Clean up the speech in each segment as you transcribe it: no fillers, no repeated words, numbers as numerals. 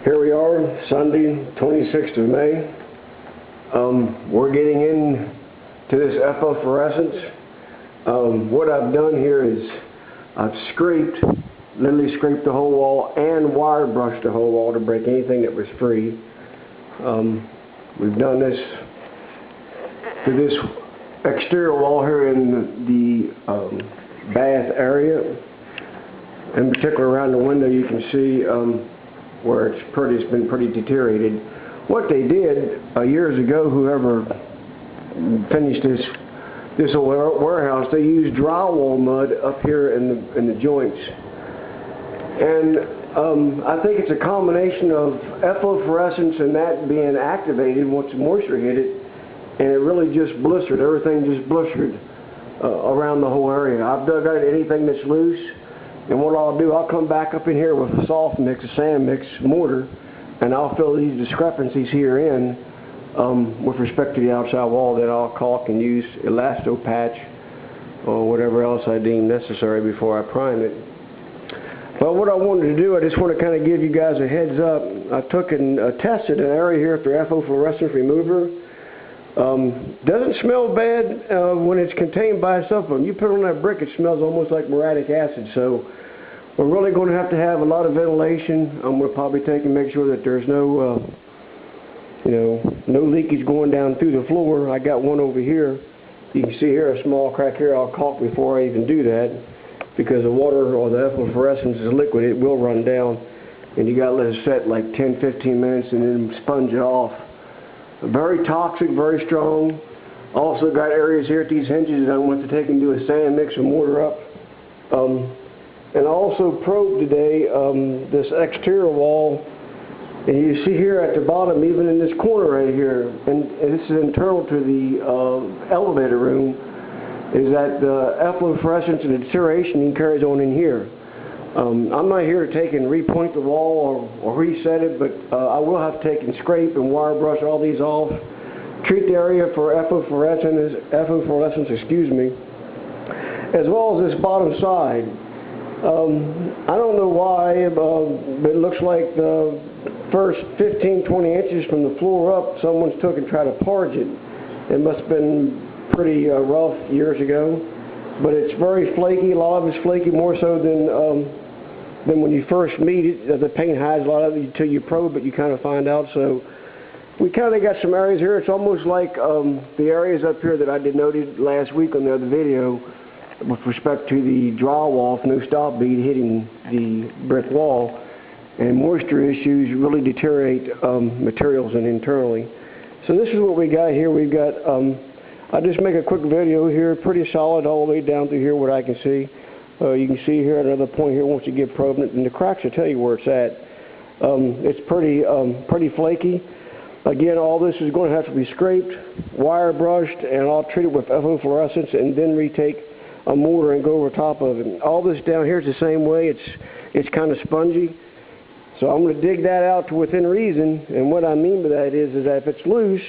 Here we are, Sunday, 26th of May. We're getting into this efflorescence. What I've done here is I've literally scraped the whole wall and wire brushed the whole wall to break anything that was free. We've done this to this exterior wall here in the bath area. In particular around the window you can see where it's been pretty deteriorated. What they did years ago, whoever finished this warehouse, they used drywall mud up here in the joints. And I think it's a combination of efflorescence and that being activated once the moisture hit it, and it really just blistered. Everything just blistered around the whole area. I've dug out anything that's loose, and what I'll do, I'll come back up in here with a soft mix, a sand mix, mortar, and I'll fill these discrepancies here in with respect to the outside wall that I'll caulk and use elasto patch or whatever else I deem necessary before I prime it. But what I wanted to do, I just want to kind of give you guys a heads up. I took and tested an area here through efflorescence remover. Doesn't smell bad when it's contained by itself. When you put it on that brick, it smells almost like muriatic acid. So we're really going to have a lot of ventilation. We'll probably take and make sure that there's no leakage going down through the floor. I got one over here. You can see here a small crack here. I'll caulk before I even do that, because the water or the efflorescence is liquid. It will run down, and you got to let it set like 10-15 minutes and then sponge it off. Very toxic, very strong. Also got areas here at these hinges that I want to take and do a sand mix and mortar up. And I also probed today this exterior wall, and you see here at the bottom, even in this corner right here, and this is internal to the elevator room, is that the efflorescence and the deterioration carries on in here. I'm not here to take and repoint the wall or reset it, but I will have to take and scrape and wire brush all these off, treat the area for efflorescence, as well as this bottom side. I don't know why, but it looks like the first 15-20 inches from the floor up, someone's took and tried to porge it. It must have been pretty rough years ago, but it's very flaky. A lot of it's flaky, more so than when you first meet it. The paint hides a lot of it until you probe it, you kind of find out. So we kind of got some areas here. It's almost like the areas up here that I denoted last week on the other video with respect to the drywall, no stop bead hitting the brick wall, and moisture issues really deteriorate materials and internally. So this is what we got here. We've got I'll just make a quick video here, pretty solid all the way down through here what I can see. You can see here another point here once you get probing it, and the cracks will tell you where it's at. It's pretty flaky. Again, all this is going to have to be scraped, wire brushed, and I'll treat it with efflorescence and then retake a mortar and go over top of it. All this down here is the same way. It's kind of spongy. So I'm going to dig that out to within reason, and what I mean by that is that if it's loose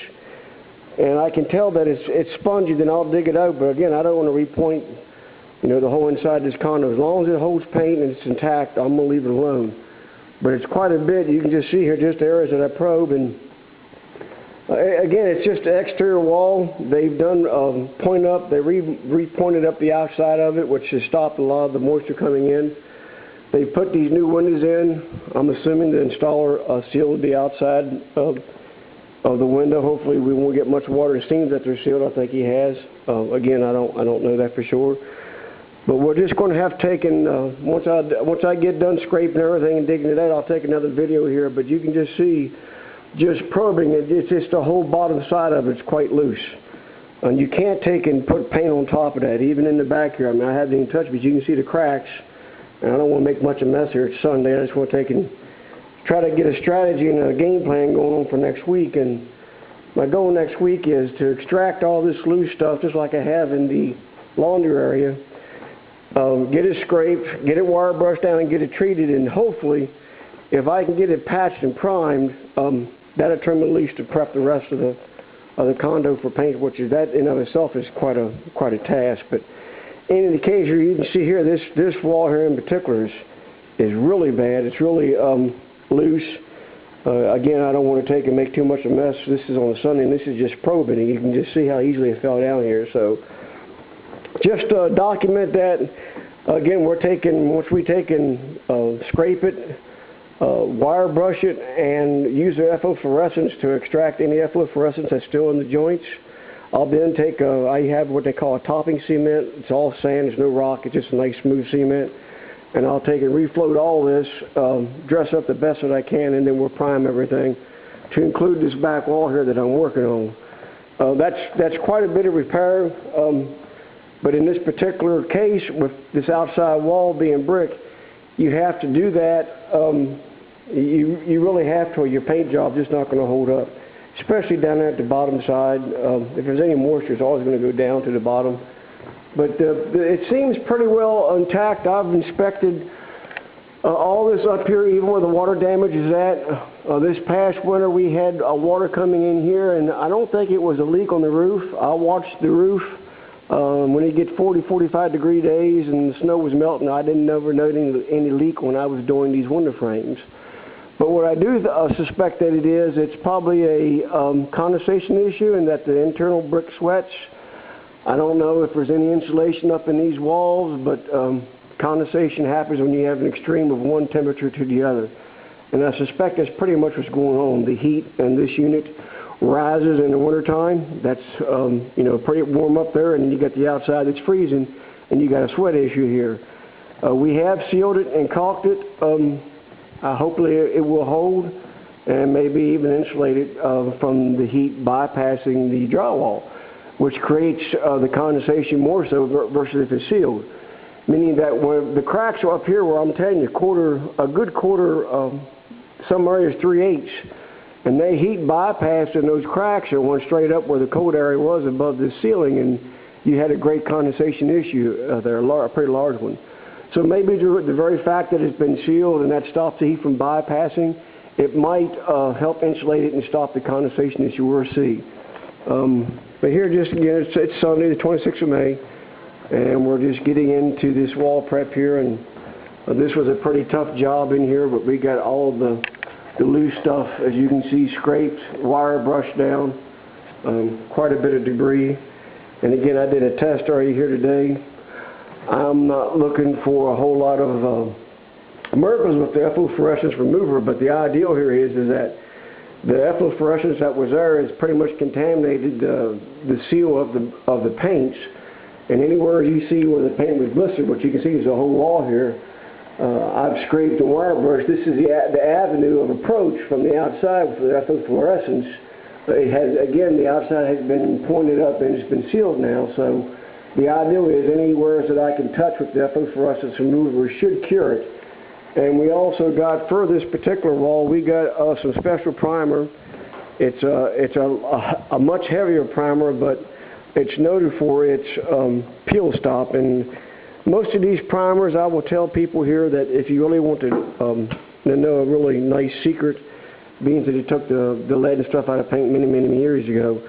and I can tell that it's spongy, then I'll dig it out. But again, I don't want to repoint the whole inside this condo. As long as it holds paint and it's intact, I'm going to leave it alone. But it's quite a bit. You can just see here just the areas that I probe. And again, it's just the exterior wall. They've done point up. They re-pointed up the outside of it, which has stopped a lot of the moisture coming in. They put these new windows in. I'm assuming the installer sealed the outside of the window. Hopefully we won't get much water. It seems that they're sealed. I think he has. Again, I don't know that for sure. But we're just going to have taken once I get done scraping everything and digging it out, I'll take another video here. But you can just see, just probing it, it's just the whole bottom side of it's quite loose. And you can't take and put paint on top of that, even in the back here. I mean, I haven't even touched, but you can see the cracks. And I don't want to make much of a mess here. It's Sunday. I just want to take and try to get a strategy and a game plan going on for next week. And my goal next week is to extract all this loose stuff, just like I have in the laundry area. Get it scraped, get it wire brushed down, and get it treated. And hopefully, if I can get it patched and primed, that'll turn me at least to prep the rest of the condo for paint, which is that in of itself is quite a task. But in any case, you can see here this wall here in particular is really bad. It's really loose. Again, I don't want to take and make too much of a mess. This is on a Sunday, and this is just probing, and you can just see how easily it fell down here. So just document that. Again, once we take and scrape it, wire brush it, and use the efflorescence to extract any efflorescence that's still in the joints. I'll then take I have what they call a topping cement. It's all sand, there's no rock, it's just a nice smooth cement. And I'll take and refloat all this, dress up the best that I can, and then we'll prime everything to include this back wall here that I'm working on. That's quite a bit of repair, but in this particular case, with this outside wall being brick, you have to do that. You really have to, or your paint job's just not going to hold up, especially down there at the bottom side. If there's any moisture, it's always going to go down to the bottom. But it seems pretty well intact. I've inspected all this up here, even where the water damage is at. This past winter we had water coming in here, and I don't think it was a leak on the roof. I watched the roof when it gets 40, 45 degree days and the snow was melting. I didn't never note any leak when I was doing these window frames. But what I do suspect that it's probably a condensation issue, and that the internal brick sweats. I don't know if there's any insulation up in these walls, but condensation happens when you have an extreme of one temperature to the other. And I suspect that's pretty much what's going on. The heat in this unit rises in the wintertime. That's pretty warm up there, and then you got the outside that's freezing, and you got a sweat issue here. We have sealed it and caulked it. Hopefully it will hold, and maybe even insulate it from the heat bypassing the drywall, which creates the condensation more so versus if it's sealed. Meaning that when the cracks are up here where I'm telling you a good quarter, some areas 3/8, and they heat bypassed and those cracks are one straight up where the cold area was above the ceiling, and you had a great condensation issue there, a pretty large one. So maybe the very fact that it's been sealed and that stops the heat from bypassing, it might help insulate it and stop the condensation issue we'll see. But here, just again, it's Sunday, the 26th of May, and we're just getting into this wall prep here. And this was a pretty tough job in here, but we got all the loose stuff, as you can see, scraped, wire brushed down, quite a bit of debris. And again, I did a test area here today. I'm not looking for a whole lot of miracles with the efflorescence remover, but the ideal here is that the efflorescence that was there has pretty much contaminated the seal of the paints, and anywhere you see where the paint was blistered, what you can see is a whole wall here. I've scraped the wire brush. This is the avenue of approach from the outside with the efflorescence. It has, again, the outside has been pointed up and it's been sealed now, so the ideal is anywhere that I can touch with the efflorescence remover should cure it. And we also got, for this particular wall, we got some special primer. It's a much heavier primer, but it's noted for its peel stop. And most of these primers, I will tell people here that if you really want to know a really nice secret, being that it took the lead and stuff out of paint many, many years ago,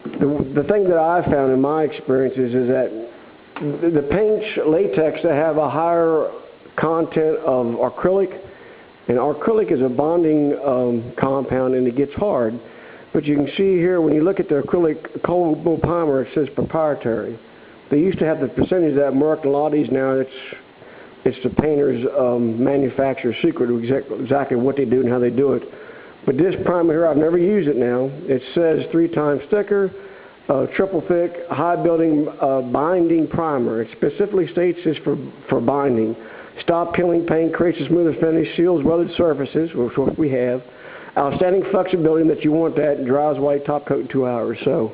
the thing that I found in my experiences is that the paints, latex, that have a higher content of acrylic, and acrylic is a bonding compound, and it gets hard. But you can see here when you look at the acrylic Condo primer, it says proprietary. They used to have the percentage of that marked. A lot of these now it's the painter's manufacturer's secret of exactly what they do and how they do it. But this primer here, I've never used it now. It says 3 times thicker, triple thick, high building binding primer. It specifically states this for binding. Stop peeling paint, creates a smoother finish, seals weathered surfaces, which is what we have. Outstanding flexibility that you want that, and dries white, top coat in 2 hours. So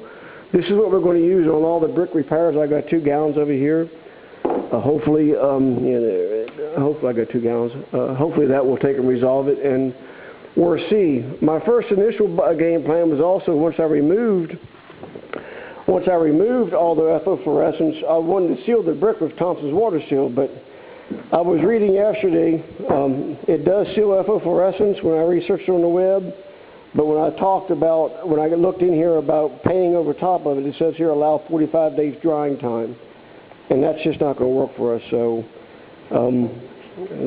this is what we're going to use on all the brick repairs. I got 2 gallons over here. Hopefully I got 2 gallons. Hopefully that will take and resolve it. And we'll see. My first initial game plan was also once I removed all the efflorescence, I wanted to seal the brick with Thompson's water seal, but I was reading yesterday, it does seal efflorescence when I researched it on the web, but when I looked in here about painting over top of it, it says here allow 45 days drying time, and that's just not going to work for us, so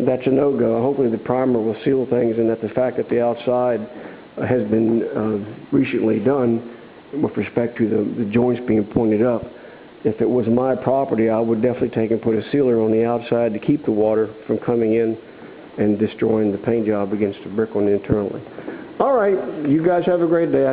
that's a no-go. Hopefully the primer will seal things, and that the fact that the outside has been recently done with respect to the joints being pointed up. If it was my property, I would definitely take and put a sealer on the outside to keep the water from coming in and destroying the paint job against the brick on the internally. All right, you guys have a great day.